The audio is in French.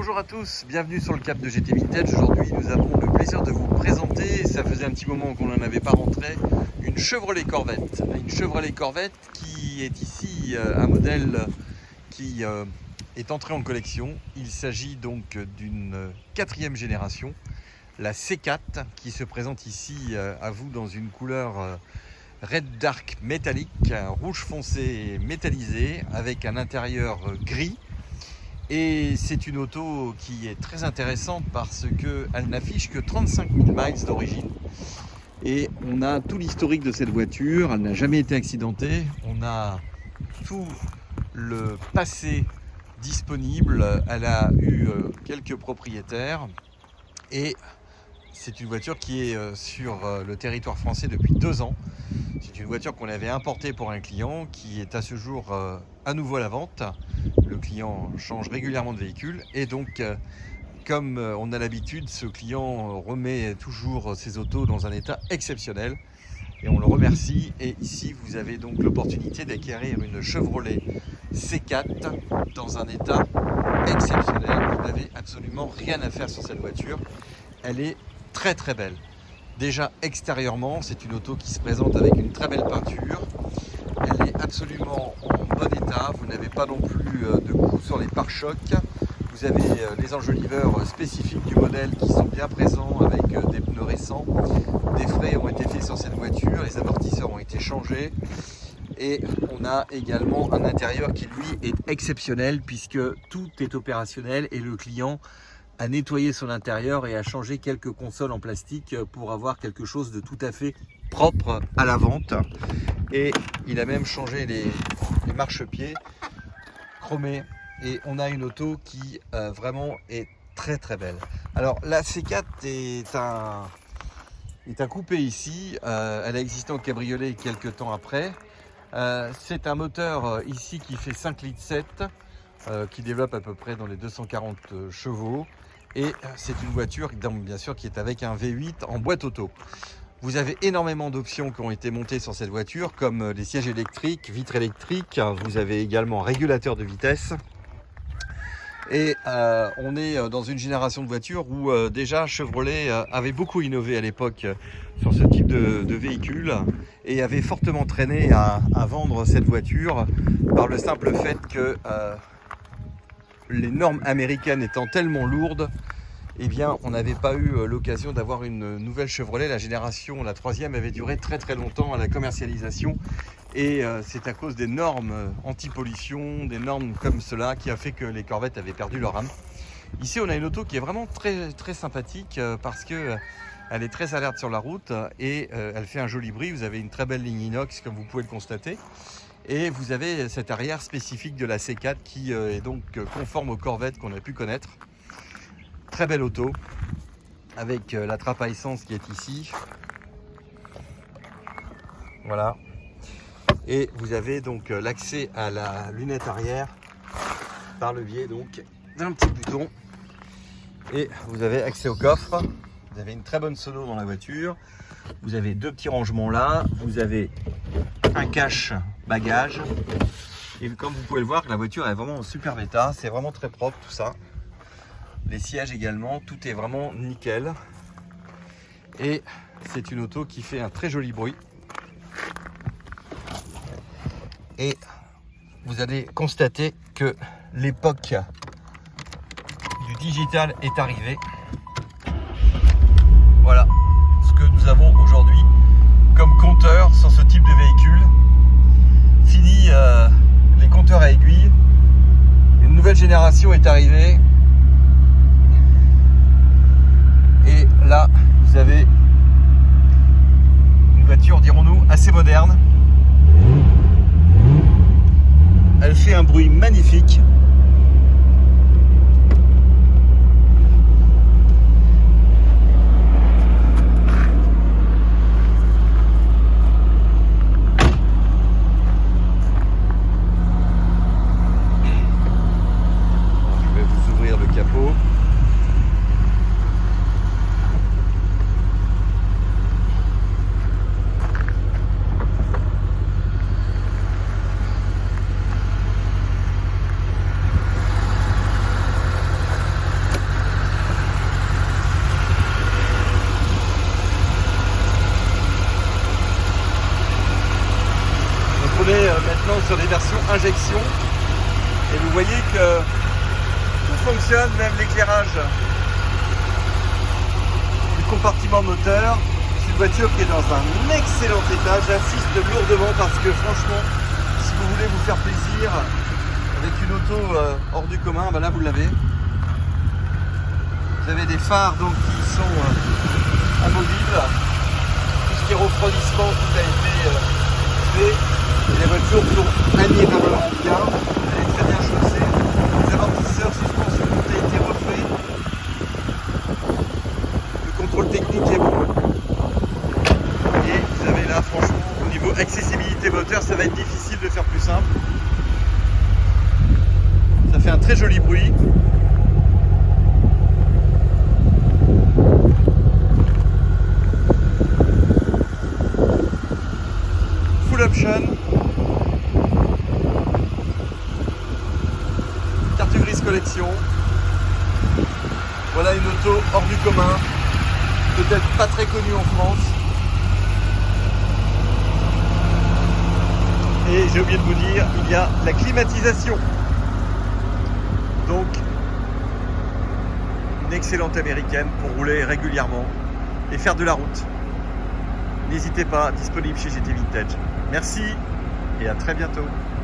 Bonjour à tous, bienvenue sur le Cap de GT Vintage. Aujourd'hui nous avons le plaisir de vous présenter, ça faisait un petit moment qu'on n'en avait pas rentré, une Chevrolet Corvette. Une Chevrolet Corvette qui est ici un modèle qui est entré en collection. Il s'agit donc d'une 4e génération, la C4, qui se présente ici à vous dans une couleur Red Dark métallique, rouge foncé métallisé avec un intérieur gris. Et c'est une auto qui est très intéressante parce qu'elle n'affiche que 35 000 miles d'origine. Et on a tout l'historique de cette voiture, elle n'a jamais été accidentée. On a tout le passé disponible, elle a eu quelques propriétaires. Et c'est une voiture qui est sur le territoire français depuis 2 ans. C'est une voiture qu'on avait importée pour un client qui est à ce jour à nouveau à la vente. Le client change régulièrement de véhicule et donc comme on a l'habitude, ce client remet toujours ses autos dans un état exceptionnel et on le remercie. Et ici vous avez donc l'opportunité d'acquérir une Chevrolet C4 dans un état exceptionnel. Vous n'avez absolument rien à faire sur cette voiture, elle est très très belle. Déjà extérieurement, c'est une auto qui se présente avec une très belle peinture. Elle est absolument en bon état. Vous n'avez pas non plus de coups sur les pare-chocs. Vous avez les enjoliveurs spécifiques du modèle qui sont bien présents avec des pneus récents. Des frais ont été faits sur cette voiture, les amortisseurs ont été changés. Et on a également un intérieur qui lui est exceptionnel puisque tout est opérationnel et le client a nettoyé son intérieur et a changé quelques consoles en plastique pour avoir quelque chose de tout à fait propre à la vente. Et il a même changé les marchepieds chromés et on a une auto qui vraiment est très très belle. Alors la C4 est un coupé ici, elle a existé en cabriolet quelques temps après. C'est un moteur ici qui fait 5,7 litres, qui développe à peu près dans les 240 chevaux. Et c'est une voiture bien sûr qui est avec un V8 en boîte auto. Vous avez énormément d'options qui ont été montées sur cette voiture comme les sièges électriques, vitres électriques, vous avez également un régulateur de vitesse. Et on est dans une génération de voitures où déjà Chevrolet avait beaucoup innové à l'époque sur ce type de véhicule et avait fortement traîné à vendre cette voiture par le simple fait que les normes américaines étant tellement lourdes, eh bien, on n'avait pas eu l'occasion d'avoir une nouvelle Chevrolet. La génération, la 3e, avait duré très très longtemps à la commercialisation. Et c'est à cause des normes anti-pollution, des normes comme cela, qui a fait que les Corvettes avaient perdu leur âme. Ici, on a une auto qui est vraiment très très sympathique parce que elle est très alerte sur la route et elle fait un joli bruit. Vous avez une très belle ligne inox, comme vous pouvez le constater. Et vous avez cet arrière spécifique de la C4 qui est donc conforme aux Corvettes qu'on a pu connaître. Très belle auto avec la trappe à essence qui est ici. Voilà. Et vous avez donc l'accès à la lunette arrière par le biais donc d'un petit bouton. Et vous avez accès au coffre. Vous avez une très bonne sono dans la voiture. Vous avez 2 petits rangements là. Vous avez un cache bagage. Et comme vous pouvez le voir, la voiture est vraiment en superbe état. C'est vraiment très propre tout ça. Les sièges également, tout est vraiment nickel. Et c'est une auto qui fait un très joli bruit. Et vous allez constater que l'époque du digital est arrivée. Voilà ce que nous avons aujourd'hui comme compteur sur ce type de véhicule. Fini les compteurs à aiguilles. Une nouvelle génération est arrivée. Et là, vous avez une voiture, dirons-nous, assez moderne. Elle fait un bruit magnifique. Je vais vous ouvrir injection. Et vous voyez que tout fonctionne, même l'éclairage du compartiment moteur. C'est une voiture qui est dans un excellent état. J'insiste lourdement parce que franchement, si vous voulez vous faire plaisir avec une auto hors du commun, ben là vous l'avez. Vous avez des phares donc qui sont amovibles. Tout ce qui est refroidissement, tout a été fait. Et les voitures tournent admirablement bien. Elle est très bien chaussée. Les amortisseurs, suspension, tout a été refait. Le contrôle technique est bon. Et vous avez là, franchement, au niveau accessibilité moteur, ça va être difficile de faire plus simple. Ça fait un très joli bruit. Full option. Carte grise collection. Voilà une auto hors du commun. Peut-être pas très connue en France. Et j'ai oublié de vous dire, il y a la climatisation. Donc, une excellente américaine pour rouler régulièrement et faire de la route. N'hésitez pas, disponible chez GT Vintage. Merci et à très bientôt.